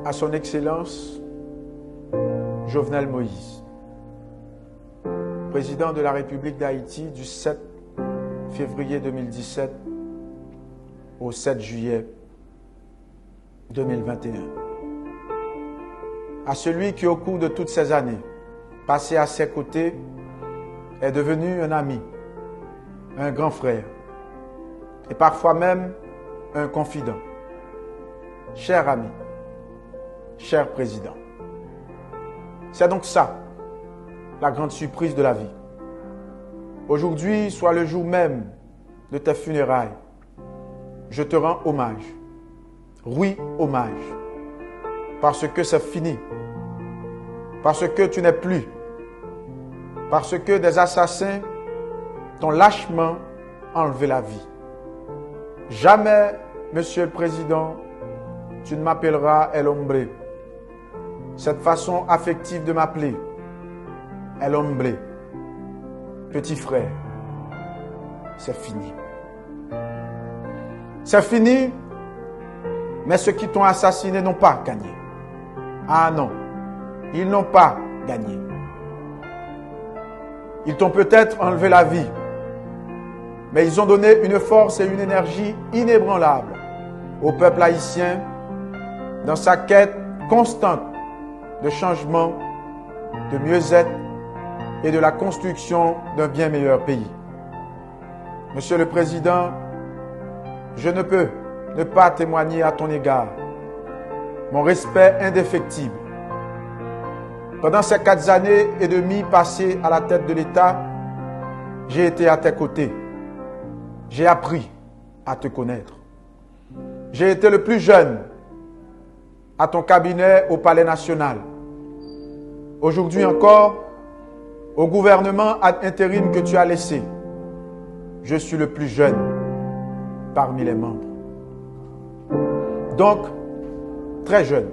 à son Excellence Jovenel Moïse, président de la République d'Haïti du 7 février 2017 au 7 juillet 2021. À celui qui, au cours de toutes ces années passées à ses côtés, est devenu un ami, un grand frère et parfois même un confident. Cher ami, cher président, c'est donc ça, la grande surprise de la vie. Aujourd'hui, soit le jour même de tes funérailles, je te rends hommage. Oui, hommage. Parce que c'est fini. Parce que tu n'es plus. Parce que des assassins t'ont lâchement enlevé la vie. Jamais, Monsieur le Président, tu ne m'appelleras El Hombre. Cette façon affective de m'appeler, El Hombre, petit frère, c'est fini. C'est fini, mais ceux qui t'ont assassiné n'ont pas gagné. Ah non, ils n'ont pas gagné. Ils t'ont peut-être enlevé la vie, mais ils ont donné une force et une énergie inébranlables au peuple haïtien dans sa quête constante de changement, de mieux-être et de la construction d'un bien meilleur pays. Monsieur le Président, je ne peux ne pas témoigner à ton égard mon respect indéfectible. Pendant ces 4 années et demie passées à la tête de l'État, j'ai été à tes côtés. J'ai appris à te connaître. J'ai été le plus jeune à ton cabinet au Palais national. Aujourd'hui encore, au gouvernement ad intérim que tu as laissé, je suis le plus jeune parmi les membres. Donc, très jeune,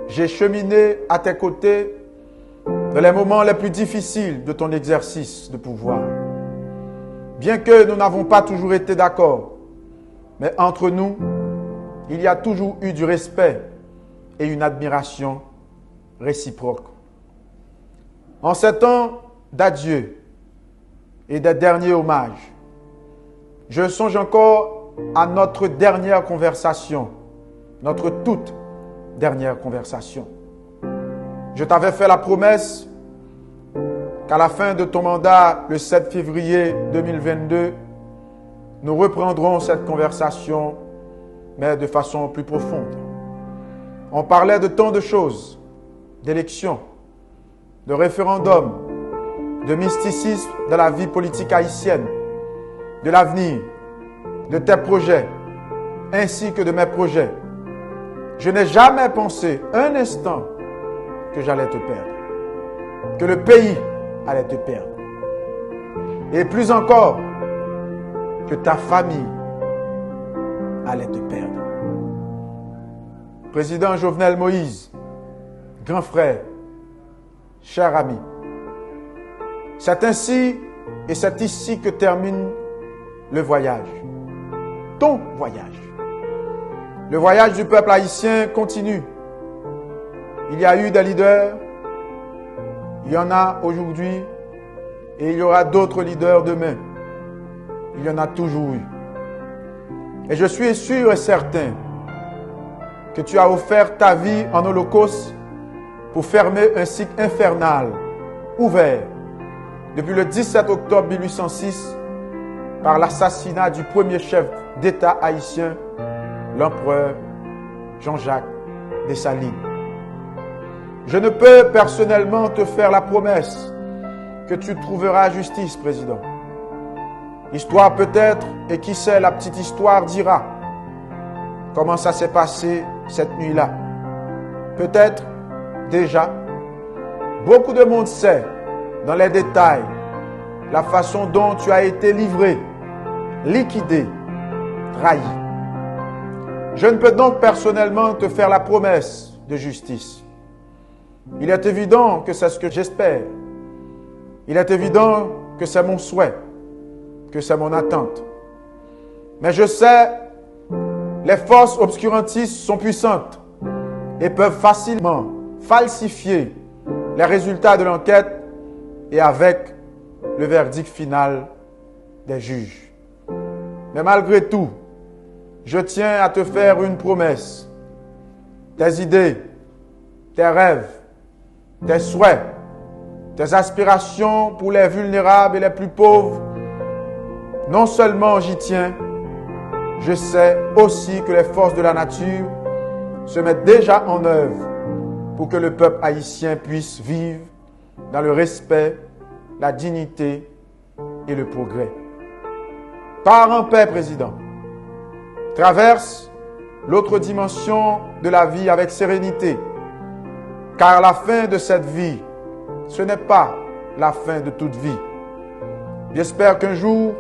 j'ai cheminé à tes côtés dans les moments les plus difficiles de ton exercice de pouvoir. Bien que nous n'avons pas toujours été d'accord, mais entre nous, il y a toujours eu du respect et une admiration réciproque. En ces temps d'adieu et des derniers hommages, je songe encore à notre dernière conversation, notre toute dernière conversation. Je t'avais fait la promesse qu'à la fin de ton mandat, le 7 février 2022, nous reprendrons cette conversation, mais de façon plus profonde. On parlait de tant de choses, d'élections, de référendums, de mysticisme de la vie politique haïtienne, de l'avenir, de tes projets, ainsi que de mes projets. Je n'ai jamais pensé un instant que j'allais te perdre, que le pays allait te perdre. Et plus encore, que ta famille allait te perdre. Président Jovenel Moïse, grand frère, cher ami, c'est ainsi et c'est ici que termine le voyage. Ton voyage. Le voyage du peuple haïtien continue. Il y a eu des leaders, il y en a aujourd'hui et il y aura d'autres leaders demain. Il y en a toujours eu. Et je suis sûr et certain que tu as offert ta vie en holocauste pour fermer un cycle infernal ouvert depuis le 17 octobre 1806 par l'assassinat du premier chef d'État haïtien, l'empereur Jean-Jacques Dessalines. Je ne peux personnellement te faire la promesse que tu trouveras justice, président. L'histoire peut-être, et qui sait, la petite histoire dira comment ça s'est passé cette nuit-là. Peut-être déjà, beaucoup de monde sait dans les détails la façon dont tu as été livré, liquidé, trahi. Je ne peux donc personnellement te faire la promesse de justice. Il est évident que c'est ce que j'espère. Il est évident que c'est mon souhait, que c'est mon attente. Mais je sais, les forces obscurantistes sont puissantes et peuvent facilement falsifier les résultats de l'enquête et avec le verdict final des juges. Mais malgré tout, je tiens à te faire une promesse. Tes idées, tes rêves, tes souhaits, tes aspirations pour les vulnérables et les plus pauvres, non seulement j'y tiens, je sais aussi que les forces de la nature se mettent déjà en œuvre pour que le peuple haïtien puisse vivre dans le respect, la dignité et le progrès. Pars en paix, Président. Traverse l'autre dimension de la vie avec sérénité, car la fin de cette vie, ce n'est pas la fin de toute vie. J'espère qu'un jour,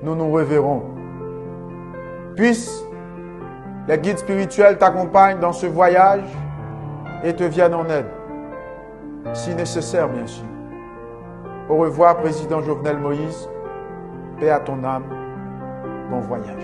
nous nous reverrons. Puisse les guides spirituels t'accompagnent dans ce voyage et te viennent en aide, si nécessaire bien sûr. Au revoir, Président Jovenel Moïse. Paix à ton âme. Bon voyage.